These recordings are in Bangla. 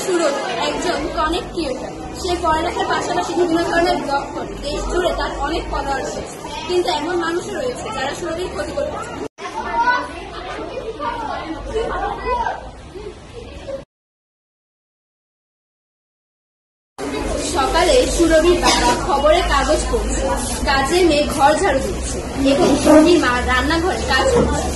সুরভি একজন কনেক্ট ক্রিয়েটর। সে পড়ালেখার পাশাপাশি বিভিন্ন ধরনের ব্লগ করে। দেশ জুড়ে তার অনেক ফলোয়ার রয়েছে, কিন্তু এমন মানুষও রয়েছে যারা সুরভির ক্ষতি করতে চায়। সকালে সুরভির বাবা খবরের কাগজ পড়ছে, কাজের মেয়ে ঘর ঝাড়ু দিচ্ছে এবং সুরভির মা রান্নাঘরে কাজ করছে।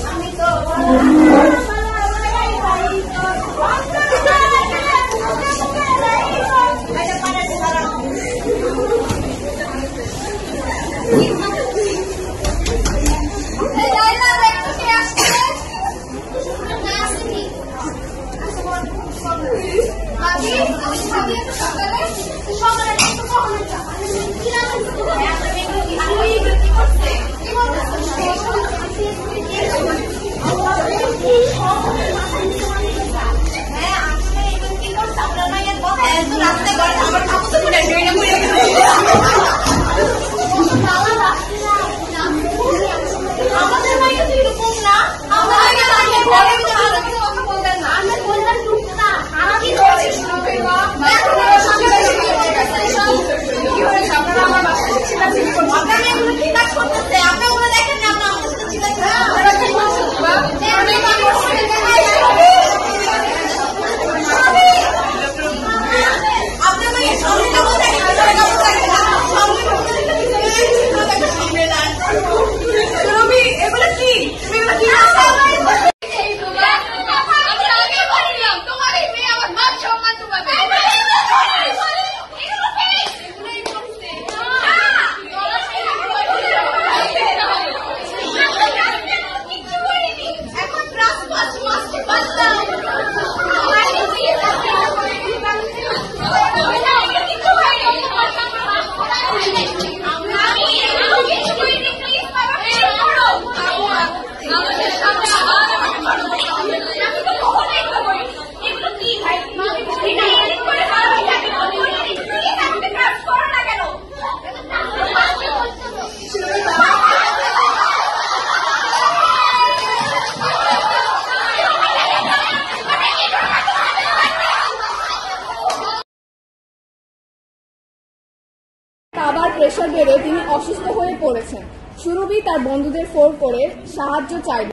আবার প্রেশার বেড়ে তিনি অসুস্থ হয়ে পড়েছেন। সুরভি তার বন্ধুদের ফোন করে সাহায্য চাইবে।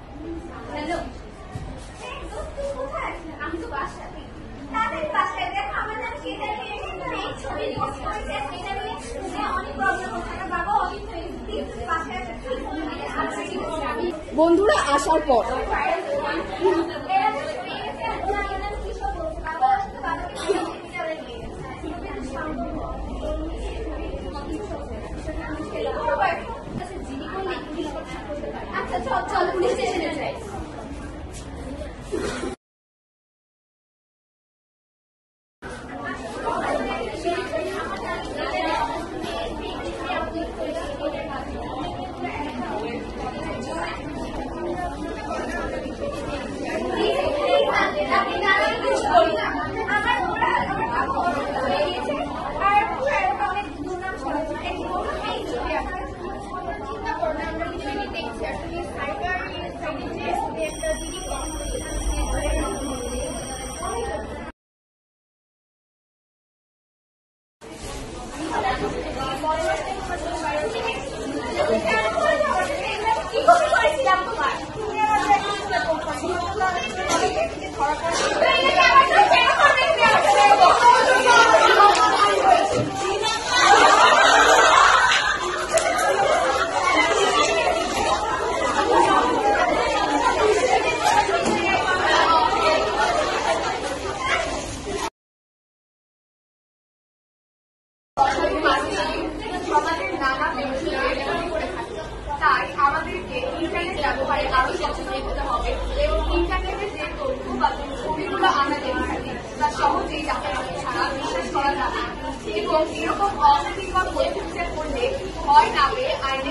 বন্ধুরা আসার পর তাই আমাদেরকে ইন্টারনেট ব্যবহারে আরো সচেতন হতে হবে এবং ইন্টারনেটের যে তথ্য বা ছবিগুলো আমরা দেখে থাকি তা সহজেই যাতায়াত ছাড়া বিশ্বাস করা যাবে এবং এরকম অপ্রীতিকর পরিস্থিতিতে পড়লে ভয় না পেয়ে আইনের